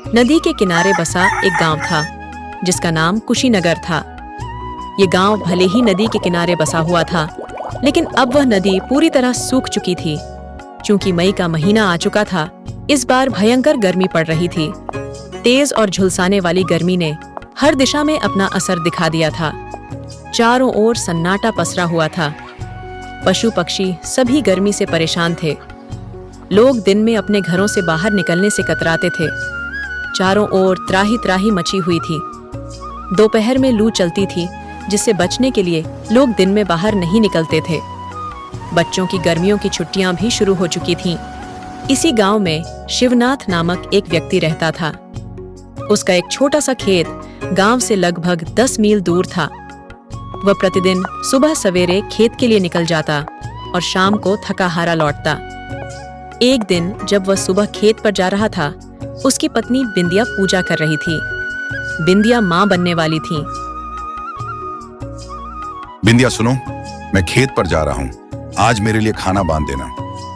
नदी के किनारे बसा एक गांव था जिसका नाम कुशीनगर था। ये गांव भले ही नदी के किनारे बसा हुआ था, लेकिन अब वह नदी पूरी तरह सूख चुकी थी। चूंकि मई का महीना आ चुका था, इस बार भयंकर गर्मी पड़ रही थी। तेज और झुलसाने वाली गर्मी ने हर दिशा में अपना असर दिखा दिया था। चारों ओर सन्नाटा पसरा हुआ था। पशु पक्षी सभी गर्मी से परेशान थे। लोग दिन में अपने घरों से बाहर निकलने से कतराते थे। चारों ओर त्राही त्राही मची हुई थी। दोपहर में लू चलती थी, जिससे बचने के लिए लोग दिन में बाहर नहीं निकलते थे। बच्चों की गर्मियों की छुट्टियां भी शुरू हो चुकी थीं। इसी गांव में शिवनाथ नामक एक व्यक्ति रहता था। उसका एक छोटा सा खेत गांव से लगभग 10 मील दूर था। वह प्रतिदिन सुबह सवेरे खेत के लिए निकल जाता और शाम को थका हारा लौटता। एक दिन जब वह सुबह खेत पर जा रहा था, उसकी पत्नी बिंदिया पूजा कर रही थी। बिंदिया मां बनने वाली थी। बिंदिया सुनो, मैं खेत पर जा रहा हूँ। आज मेरे लिए खाना बांध देना,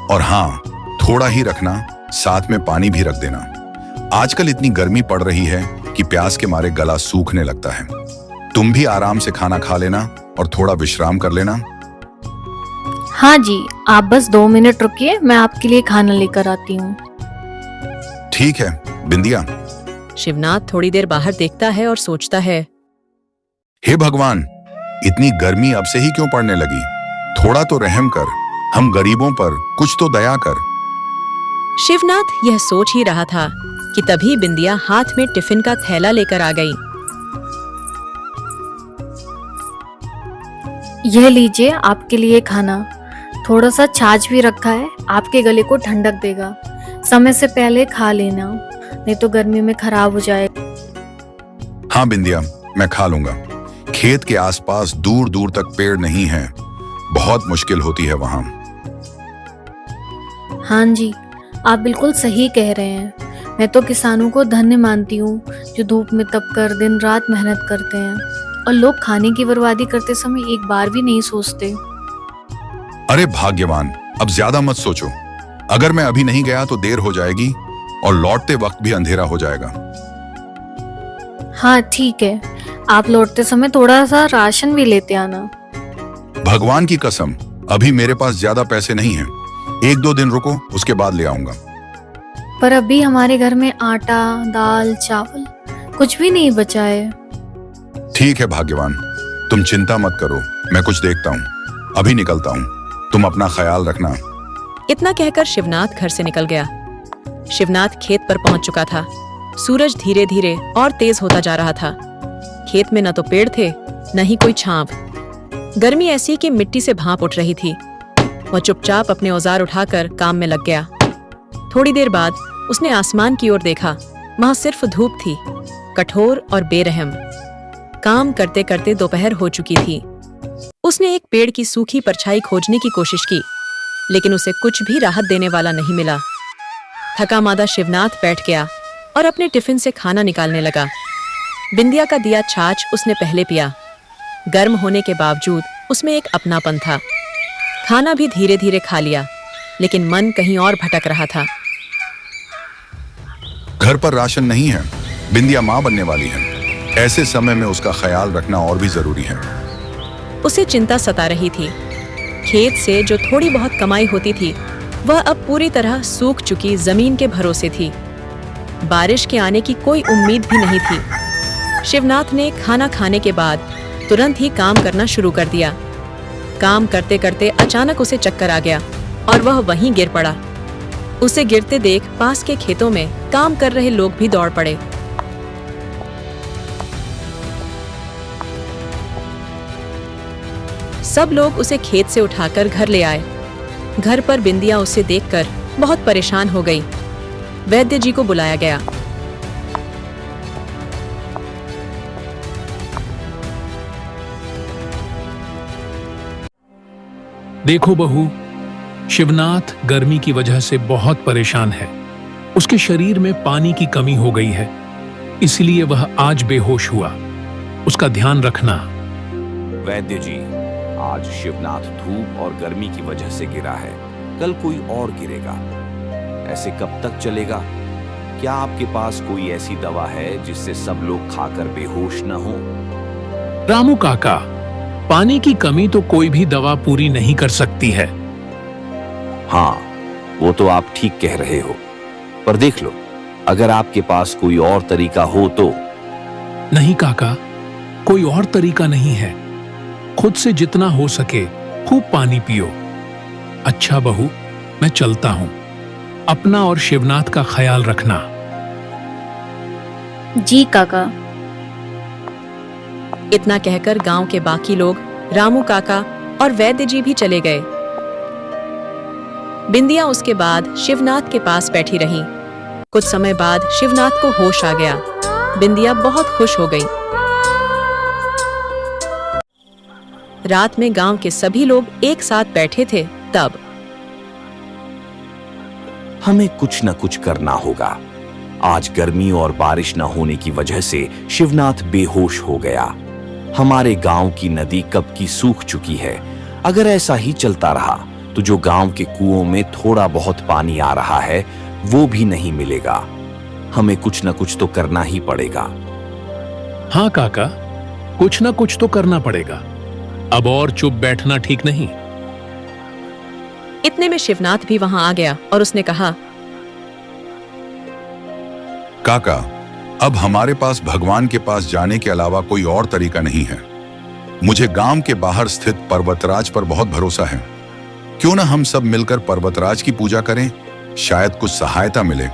और हाँ, थोड़ा ही रखना, साथ में पानी भी रख देना। आजकल इतनी गर्मी पड़ रही है कि प्यास के मारे गला सूखने लगता है। तुम भी आराम से खाना खा लेना और थोड़ा विश्राम कर लेना। हाँ जी, आप बस 2 मिनट रुकिए, मैं आपके लिए खाना लेकर आती हूँ। ठीक है बिंदिया। शिवनाथ थोड़ी देर बाहर देखता है और सोचता है, हे भगवान, इतनी गर्मी अब से ही क्यों पड़ने लगी? थोड़ा तो रहम कर, हम गरीबों पर कुछ तो दया कर। शिवनाथ यह सोच ही रहा था कि तभी बिंदिया हाथ में टिफिन का थैला लेकर आ गई। यह लीजिए आपके लिए खाना। थोड़ा सा छाछ भी रखा है, आपके गले को ठंडक देगा। समय से पहले खा लेना, नहीं तो गर्मी में खराब हो जाएगा। हाँ बिंदिया, मैं खा लूंगा। खेत के आसपास दूर दूर तक पेड़ नहीं हैं। बहुत मुश्किल होती है वहां। हाँ जी, आप बिल्कुल सही कह रहे हैं। मैं तो किसानों को धन्य मानती हूँ जो धूप में तप कर दिन रात मेहनत करते हैं, और लोग खाने की बर्बादी करते समय एक बार भी नहीं सोचते। अरे भाग्यवान, अब ज्यादा मत सोचो। अगर मैं अभी नहीं गया तो देर हो जाएगी और लौटते वक्त भी अंधेरा हो जाएगा। हाँ ठीक है, आप लौटते समय थोड़ा सा राशन भी लेते आना। भगवान की कसम, अभी मेरे पास ज्यादा पैसे नहीं हैं। 1-2 दिन रुको, उसके बाद ले आऊंगा। पर अभी हमारे घर में आटा, दाल, चावल कुछ भी नहीं बचा है। ठीक है भाग्यवान, तुम चिंता मत करो, मैं कुछ देखता हूँ। अभी निकलता हूँ, तुम अपना ख्याल रखना। इतना कहकर शिवनाथ घर से निकल गया। शिवनाथ खेत पर पहुंच चुका था। सूरज धीरे धीरे और तेज होता जा रहा था। खेत में न तो पेड़ थे, न ही कोई छांव। गर्मी ऐसी कि मिट्टी से भाप उठ रही थी। वह चुपचाप अपने औजार उठाकर काम में लग गया। थोड़ी देर बाद उसने आसमान की ओर देखा। वहां सिर्फ धूप थी, कठोर और बेरहम। काम करते करते दोपहर हो चुकी थी। उसने एक पेड़ की सूखी परछाई खोजने की कोशिश की, लेकिन उसे कुछ भी राहत देने वाला नहीं मिला। थका मादा शिवनाथ बैठ गया और अपने टिफिन से खाना निकालने लगा। बिंदिया का दिया छाछ उसने पहले पिया। गर्म होने के बावजूद उसमें एक अपनापन था। खाना भी धीरे धीरे खा लिया, लेकिन मन कहीं और भटक रहा था। घर पर राशन नहीं है। बिंदिया मां बनने वाली है। ऐसे समय में उसका ख्याल रखना और भी जरूरी है। उसे चिंता सता रही थी। खेत से जो थोड़ी बहुत कमाई होती थी, वह अब पूरी तरह सूख चुकी जमीन के भरोसे थी। बारिश के आने की कोई उम्मीद भी नहीं थी। शिवनाथ ने खाना खाने के बाद तुरंत ही काम करना शुरू कर दिया। काम करते करते अचानक उसे चक्कर आ गया और वह वहीं गिर पड़ा। उसे गिरते देख पास के खेतों में काम कर रहे लोग भी दौड़ पड़े। सब लोग उसे खेत से उठाकर घर ले आए। घर पर बिंदिया उसे देखकर बहुत परेशान हो गई। वैद्य जी को बुलाया गया। देखो बहू, शिवनाथ गर्मी की वजह से बहुत परेशान है। उसके शरीर में पानी की कमी हो गई है, इसलिए वह आज बेहोश हुआ। उसका ध्यान रखना। वैद्य जी, आज शिवनाथ धूप और गर्मी की वजह से गिरा है, कल कोई और गिरेगा। ऐसे कब तक चलेगा? क्या आपके पास कोई ऐसी दवा है जिससे सब लोग खाकर बेहोश न हो? रामू काका, पानी की कमी तो कोई भी दवा पूरी नहीं कर सकती है। हाँ, वो तो आप ठीक कह रहे हो, पर देख लो, अगर आपके पास कोई और तरीका हो तो। नहीं काका, कोई और तरीका नहीं है। खुद से जितना हो सके खूब पानी पियो। अच्छा बहू, मैं चलता हूं। अपना और शिवनाथ का ख्याल रखना। जी काका। इतना कहकर गांव के बाकी लोग, रामू काका और वैद्य जी भी चले गए। बिंदिया उसके बाद शिवनाथ के पास बैठी रही। कुछ समय बाद शिवनाथ को होश आ गया। बिंदिया बहुत खुश हो गई। रात में गांव के सभी लोग एक साथ बैठे थे। तब हमें कुछ न कुछ करना होगा। आज गर्मी और बारिश न होने की वजह से शिवनाथ बेहोश हो गया। हमारे गांव की नदी कब की सूख चुकी है। अगर ऐसा ही चलता रहा तो जो गांव के कुओं में थोड़ा बहुत पानी आ रहा है वो भी नहीं मिलेगा। हमें कुछ न कुछ तो करना ही पड़ेगा। हाँ काका, कुछ ना कुछ तो करना पड़ेगा। अब और चुप बैठना ठीक नहीं। इतने में शिवनाथ भी वहां आ गया और उसने कहा, काका, अब हमारे पास भगवान के पास जाने के अलावा कोई और तरीका नहीं है। मुझे गांव के बाहर स्थित पर्वतराज पर बहुत भरोसा है। क्यों ना हम सब मिलकर पर्वतराज की पूजा करें, शायद कुछ सहायता मिले।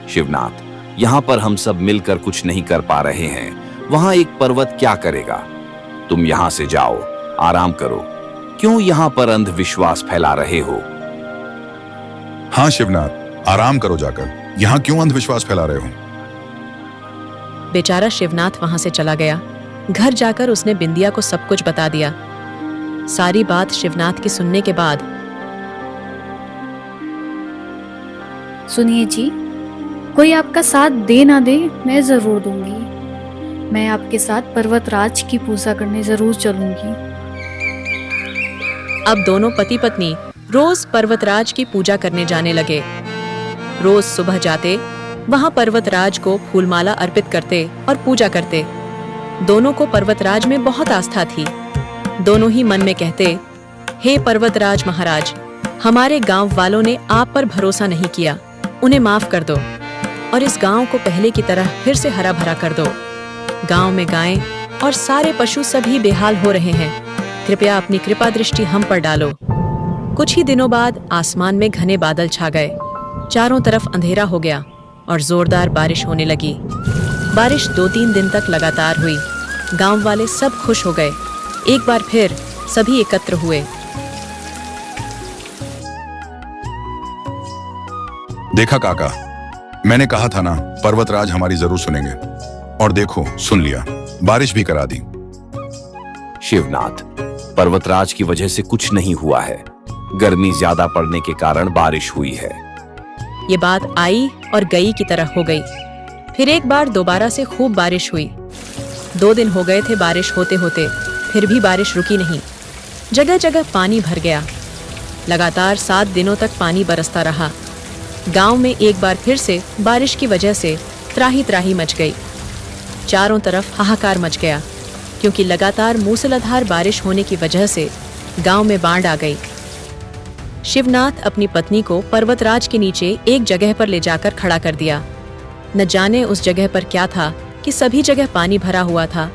शिवनाथ, यहाँ पर हम सब मिलकर कुछ नहीं कर पा रहे हैं। वहां एक पर्वत क्या करेगा? तुम यहाँ से जाओ, आराम करो। क्यों यहाँ पर अंधविश्वास फैला रहे हो? हाँ शिवनाथ, आराम करो जाकर। यहाँ क्यों अंधविश्वास फैला रहे हो? बेचारा शिवनाथ वहां से चला गया। घर जाकर उसने बिंदिया को सब कुछ बता दिया। सारी बात शिवनाथ की सुनने के बाद, सुनिए जी, कोई आपका साथ दे ना दे, मैं जरूर दूंगी। मैं आपके साथ पर्वतराज की पूजा करने जरूर चलूंगी। अब दोनों पति पत्नी रोज पर्वतराज की पूजा करने जाने लगे। रोज सुबह जाते, वहां पर्वतराज को फूलमाला अर्पित करते और पूजा करते। दोनों को पर्वतराज में बहुत आस्था थी। दोनों ही मन में कहते, हे पर्वतराज महाराज, हमारे गांव वालों ने आप पर भरोसा नहीं किया, उन्हें माफ कर दो और इस गांव को पहले की तरह फिर से हरा भरा कर दो। गांव में गायें और सारे पशु सभी बेहाल हो रहे हैं। कृपया अपनी कृपा दृष्टि हम पर डालो। कुछ ही दिनों बाद आसमान में घने बादल छा गए। चारों तरफ अंधेरा हो गया और जोरदार बारिश होने लगी। बारिश 2-3 दिन तक लगातार हुई। गांव वाले सब खुश हो गए। एक बार फिर सभी एकत्र हुए। देखा काका, मैंने कहा था ना, पर्वतराज हमारी जरूर सुनेंगे। और देखो, सुन लिया, बारिश भी करा दी। शिवनाथ, पर्वतराज की वजह से कुछ नहीं हुआ है। गर्मी ज्यादा पड़ने के कारण बारिश हुई है। ये बात आई और गई की तरह हो गई। फिर एक बार दोबारा से खूब बारिश हुई। 2 दिन हो गए थे बारिश होते होते, फिर भी बारिश रुकी नहीं। जगह जगह पानी भर गया। लगातार 7 दिनों तक पानी बरसता रहा। गांव में एक बार फिर से बारिश की वजह से त्राही त्राही मच गई। चारों तरफ हाहाकार मच गया, क्योंकि लगातार मूसलाधार बारिश होने की वजह से गांव में बाढ़ आ गई। शिवनाथ अपनी पत्नी को पर्वतराज के नीचे एक जगह पर ले जाकर खड़ा कर दिया। न जाने उस जगह पर क्या था कि सभी जगह पानी भरा हुआ था,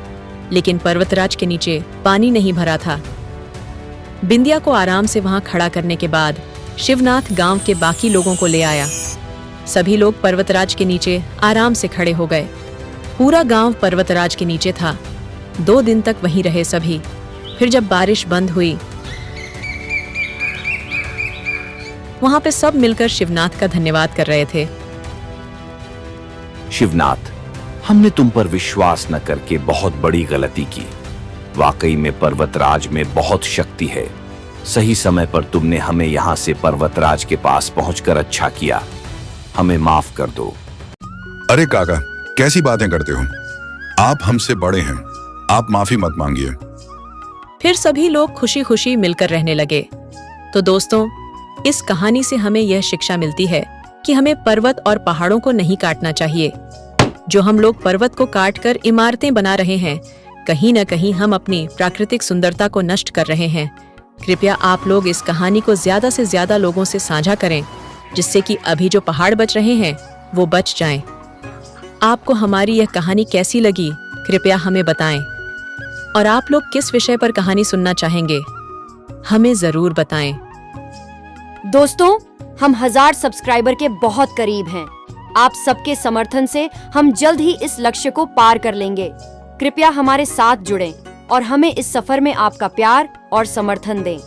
लेकिन पर्वतराज के नीचे पानी नहीं भरा था। बिंदिया को आराम से वहां खड़ा करने के बाद शिवनाथ गांव के बाकी लोगों को ले आया। सभी लोग पर्वतराज के नीचे आराम से खड़े हो गए। पूरा गांव पर्वतराज के नीचे था। 2 दिन तक वहीं रहे सभी। फिर जब बारिश बंद हुई, वहां पे सब मिलकर शिवनाथ का धन्यवाद कर रहे थे। शिवनाथ, हमने तुम पर विश्वास न करके बहुत बड़ी गलती की। वाकई में पर्वतराज में बहुत शक्ति है। सही समय पर तुमने हमें यहाँ से पर्वतराज के पास पहुंचकर अच्छा किया। हमें माफ कर दो। अरे काका, कैसी बातें करते हो? आप हमसे बड़े हैं, आप माफी मत मांगिए। फिर सभी लोग खुशी खुशी मिलकर रहने लगे। तो दोस्तों, इस कहानी से हमें यह शिक्षा मिलती है कि हमें पर्वत और पहाड़ों को नहीं काटना चाहिए। जो हम लोग पर्वत को काटकर इमारतें बना रहे हैं, कहीं न कहीं हम अपनी प्राकृतिक सुंदरता को नष्ट कर रहे हैं। कृपया आप लोग इस कहानी को ज्यादा से ज्यादा लोगों से साझा करें, जिससे कि अभी जो पहाड़ बच रहे हैं वो बच जाएं। आपको हमारी यह कहानी कैसी लगी, कृपया हमें बताएं। और आप लोग किस विषय पर कहानी सुनना चाहेंगे, हमें जरूर बताएं। दोस्तों, हम 1000 सब्सक्राइबर के बहुत करीब हैं। आप सबके समर्थन से हम जल्द ही इस लक्ष्य को पार कर लेंगे। कृपया हमारे साथ जुड़ें और हमें इस सफर में आपका प्यार और समर्थन दें।